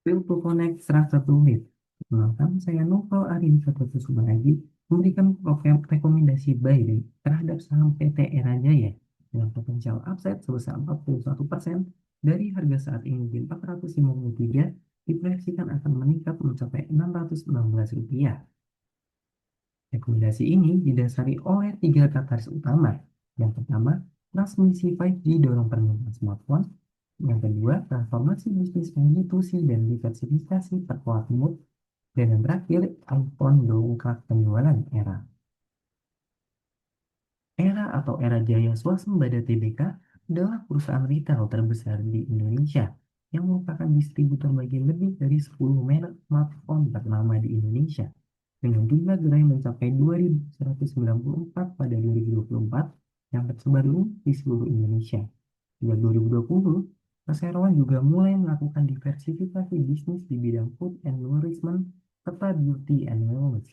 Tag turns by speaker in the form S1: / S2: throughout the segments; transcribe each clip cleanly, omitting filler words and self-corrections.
S1: Feel to Connect serasa rumit. Perkenalkan, saya Novel Arin Kusuma Aji memberikan rekomendasi buy terhadap saham PT Era Jaya dengan potensial upside sebesar 41% dari harga saat ini di 453 diproyeksikan akan meningkat mencapai Rp616. Rekomendasi ini didasari oleh tiga katalis utama. Yang pertama, transmisi 5G dorong permintaan smartphone. Yang kedua, transformasi bisnis B2C dan diversifikasi perkuat mood. Dan yang terakhir, iPhone dongkrak penjualan Era. Era atau Era Jaya Swasembada Tbk adalah perusahaan retail terbesar di Indonesia yang merupakan distributor bagi lebih dari 10 merek smartphone ternama di Indonesia dengan jumlah gerai mencapai 2.194 pada 2024 yang tersebar luas di seluruh Indonesia. Sejak 2020, perseroan juga mulai melakukan diversifikasi bisnis di bidang food and nourishment serta beauty and wellness.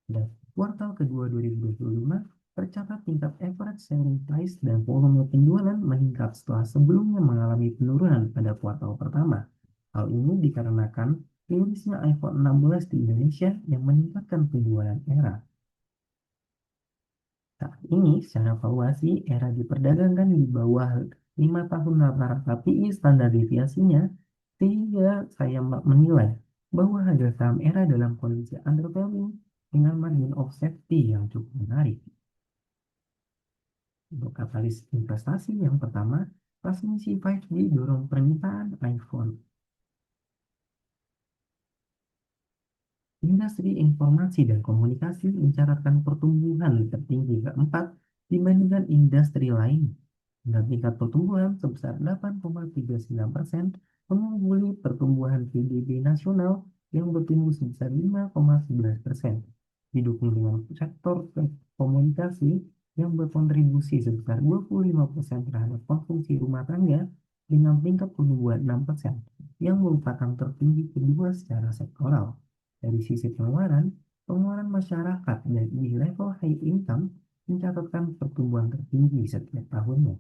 S1: Dan kuartal kedua 2025 tercatat tingkat average selling price dan volume penjualan meningkat setelah sebelumnya mengalami penurunan pada kuartal pertama. Hal ini dikarenakan rilisnya iPhone 16 di Indonesia yang meningkatkan penjualan Era. Saat ini, secara valuasi, Era diperdagangkan di bawah 5 tahun rata-rata PI standar deviasinya, sehingga saya menilai bahwa harga saham Era dalam kondisi undervalue dengan margin of safety yang cukup menarik. Untuk katalis investasi yang pertama, transmisi 5G dorong permintaan iPhone. Industri informasi dan komunikasi mencatatkan pertumbuhan tertinggi keempat dibandingkan industri lain, dengan tingkat pertumbuhan sebesar 8,39% mengungguli pertumbuhan PDB nasional yang bertumbuh sebesar 5,11%, didukung dengan sektor komunikasi yang berkontribusi sebesar 25% terhadap konsumsi rumah tangga dengan tingkat pertumbuhan 6%, yang merupakan tertinggi kedua secara sektoral. Dari sisi pengeluaran masyarakat di level high income mencatatkan pertumbuhan tertinggi setiap tahunnya.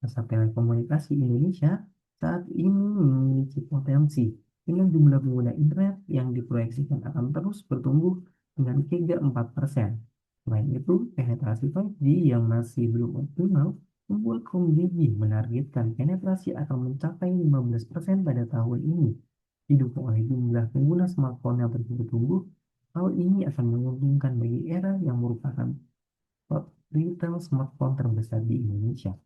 S1: Pasar telekomunikasi Indonesia saat ini memiliki potensi dengan jumlah pengguna internet yang diproyeksikan akan terus bertumbuh dengan CAGR 4%. Selain itu, penetrasi 5G yang masih belum optimal membuat Komdigi menargetkan penetrasi akan mencapai 15% pada tahun ini. Didukung oleh jumlah pengguna smartphone yang terus bertumbuh, hal ini akan menguntungkan bagi Era yang merupakan retail smartphone terbesar di Indonesia.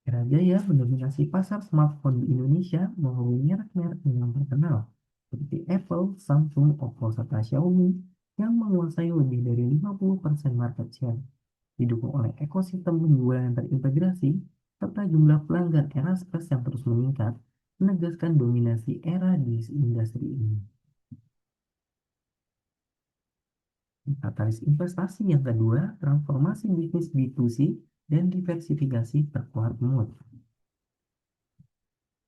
S1: Era Jaya mendominasi pasar smartphone di Indonesia melalui merek-merek yang terkenal seperti Apple, Samsung, Oppo, serta Xiaomi yang menguasai lebih dari 50% market share. Didukung oleh ekosistem penjualan yang terintegrasi serta jumlah pelanggan Era Express yang terus meningkat, menegaskan dominasi Era di industri ini. Katalis investasi yang kedua, transformasi bisnis B2C dan diversifikasi perkuat mood.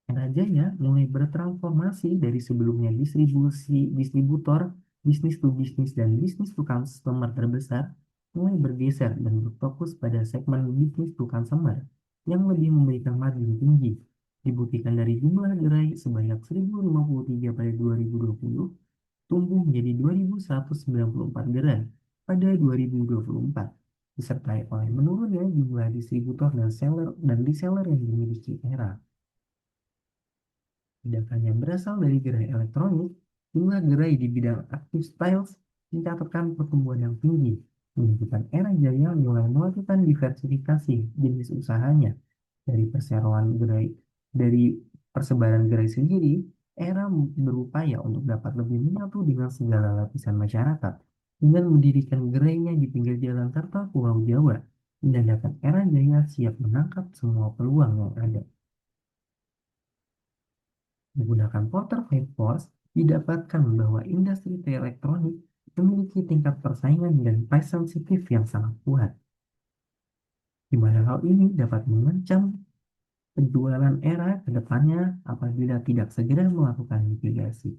S1: Era Jaya mulai bertransformasi dari sebelumnya distributor, bisnis to bisnis dan bisnis to customer terbesar, mulai bergeser dan berfokus pada segmen bisnis to consumer yang lebih memberikan margin tinggi. Dibuktikan dari jumlah gerai sebanyak 1.053 pada 2020, tumbuh menjadi 2.194 gerai pada 2024, disertai oleh menurunnya jumlah distributor dan reseller yang dimiliki Era. Tidak hanya berasal dari gerai elektronik, jumlah gerai di bidang active styles mencatatkan pertumbuhan yang tinggi, menunjukkan Era Jaya mulai melakukan diversifikasi jenis usahanya dari persebaran gerai sendiri. Era berupaya untuk dapat lebih menyatu dengan segala lapisan masyarakat dengan mendirikan gerainya di pinggir jalan serta Pulau Jawa, menandakan Era Jaya siap menangkap semua peluang yang ada. Menggunakan Porter Five Force, didapatkan bahwa industri elektronik memiliki tingkat persaingan dan price sensitif yang sangat kuat, di mana hal ini dapat mengancam penjualan Era ke depannya apabila tidak segera melakukan mitigasi.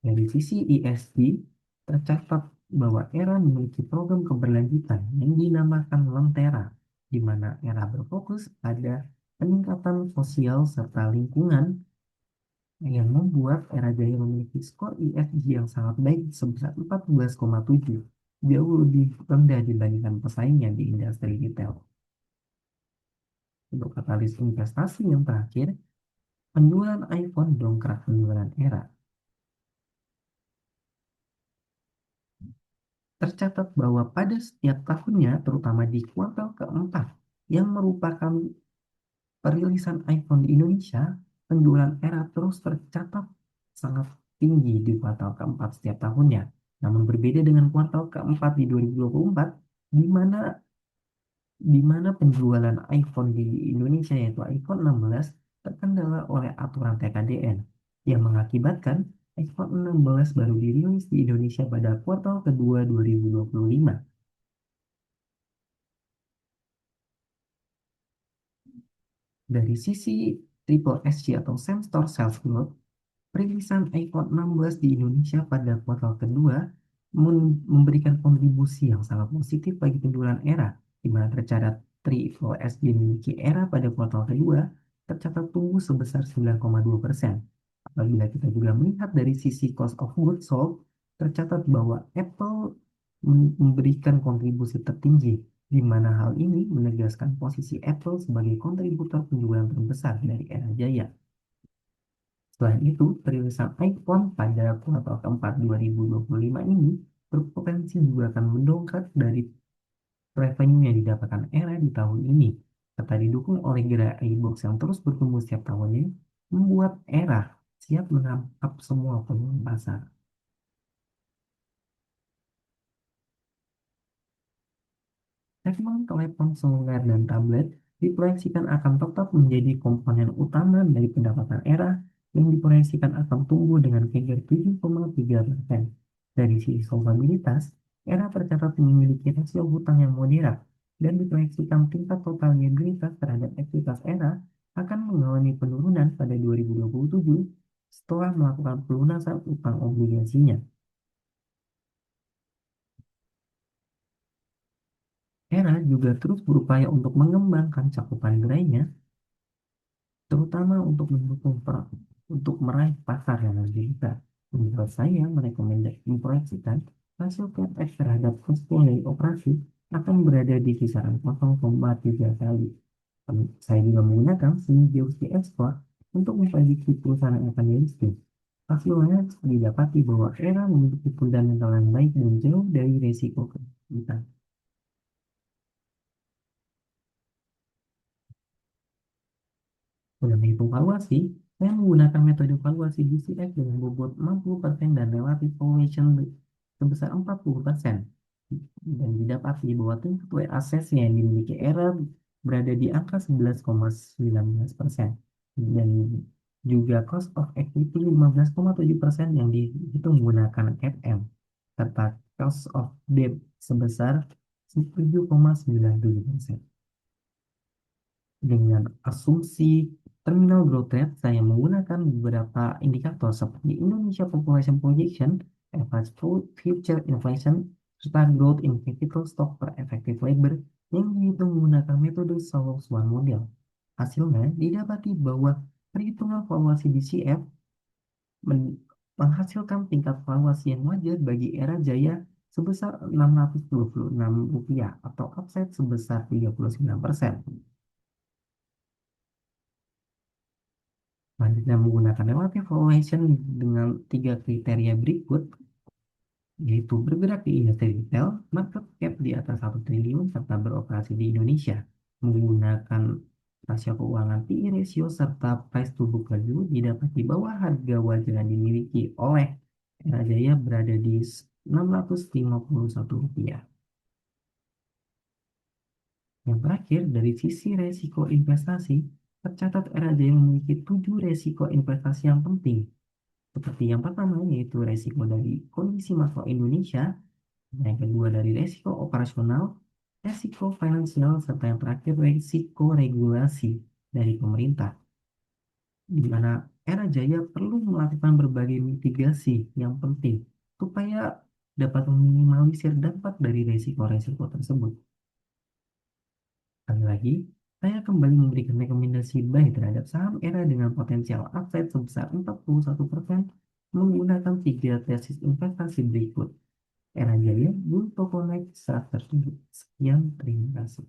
S1: Dari sisi ESG, tercatat bahwa Era memiliki program keberlanjutan yang dinamakan Lentera di mana era berfokus pada peningkatan sosial serta lingkungan yang membuat era Jaya memiliki skor ISG yang sangat baik sebesar 14,7, jauh lebih rendah dibandingkan pesaingnya di industri retail. Untuk katalis investasi yang terakhir, penjualan iPhone dongkrak penjualan era. Tercatat bahwa pada setiap tahunnya, terutama di kuartal keempat, yang merupakan perilisan iPhone di Indonesia, penjualan era terus tercatat sangat tinggi di kuartal keempat setiap tahunnya. Namun berbeda dengan kuartal keempat di 2024, di mana penjualan iPhone di Indonesia yaitu iPhone 16 terkendala oleh aturan TKDN yang mengakibatkan iPhone 16 baru dirilis di Indonesia pada kuartal kedua 2025. Dari sisi Triple SC atau Same Store Sales Growth, perilisan iPhone 16 di Indonesia pada kuartal kedua memberikan kontribusi yang sangat positif bagi penjualan era, di mana tercatat Triple SC memiliki era pada kuartal kedua tercatat tumbuh sebesar 9,2%. Apabila kita juga melihat dari sisi cost of goods sold, tercatat bahwa Apple memberikan kontribusi tertinggi, di mana hal ini menegaskan posisi Apple sebagai kontributor penjualan terbesar dari era Jaya. Selain itu, perilisan iPhone pada kuartal keempat 2025 ini berpotensi juga akan mendongkrak dari revenue yang didapatkan era di tahun ini, serta didukung oleh gerak iBox yang terus bertumbuh setiap tahunnya, membuat era siap menangkap semua peluang pasar. Segmen telepon seluler dan tablet diproyeksikan akan tetap menjadi komponen utama dari pendapatan era yang diproyeksikan akan tumbuh dengan CAGR 7,3%. Dari sisi solvabilitas, era tercatat memiliki rasio hutang yang moderat dan diproyeksikan tingkat total liabilitas terhadap ekuitas era akan mengalami penurunan pada 2027 setelah melakukan pelunasan utang obligasinya. Era juga terus berupaya untuk mengembangkan cakupan gerainya, terutama untuk untuk meraih pasar yang lebih besar. Menurut saya, memproyeksikan rasio CapEx terhadap cash flow dari operasi akan berada di kisaran 0,3 kali. Saya juga menggunakan Semi-Jauzi Export untuk memprediksi perusahaan yang akan dilisting. Hasilnya didapati bahwa era memiliki fundamental yang baik dan jauh dari risiko kita. Dalam menghitung valuasi, saya menggunakan metode valuasi DCF dengan bobot 60% dan relative valuation sebesar 40%. Dan didapati bahwa tingkat W asetnya yang dimiliki era berada di angka 11,19%. Dan juga cost of equity 15,7% yang dihitung menggunakan CAPM. Serta cost of debt sebesar 7,97%. Dengan asumsi terminal growth rate, saya menggunakan beberapa indikator seperti Indonesia Population Projection, average future inflation, serta growth in capital stock per effective labor yang dihitung menggunakan metode Saul-Swan model. Hasilnya didapati bahwa perhitungan valuasi DCF menghasilkan tingkat valuasi yang wajar bagi era Jaya sebesar Rp626 atau upside sebesar 39%. Selanjutnya menggunakan relative valuation dengan tiga kriteria berikut, yaitu bergerak di industri retail, market cap di atas 1 triliun, serta beroperasi di Indonesia. Menggunakan rasio keuangan PE ratio serta price to book value, didapat di bawah harga wajar yang dimiliki oleh Era Jaya berada di Rp651. Yang terakhir, dari sisi resiko investasi, tercatat Era Jaya memiliki 7 resiko investasi yang penting. Seperti yang pertama, yaitu resiko dari kondisi makro Indonesia, yang kedua dari resiko operasional, resiko finansial, serta yang terakhir resiko regulasi dari pemerintah, di mana Era Jaya perlu melakukan berbagai mitigasi yang penting supaya dapat meminimalisir dampak dari resiko-resiko tersebut. Sekali lagi, saya kembali memberikan rekomendasi buy terhadap saham era dengan potensial upside sebesar 41% menggunakan tiga tesis investasi berikut. Era Jaya, Blue Toko naik saat tersebut. Sekian, terima kasih.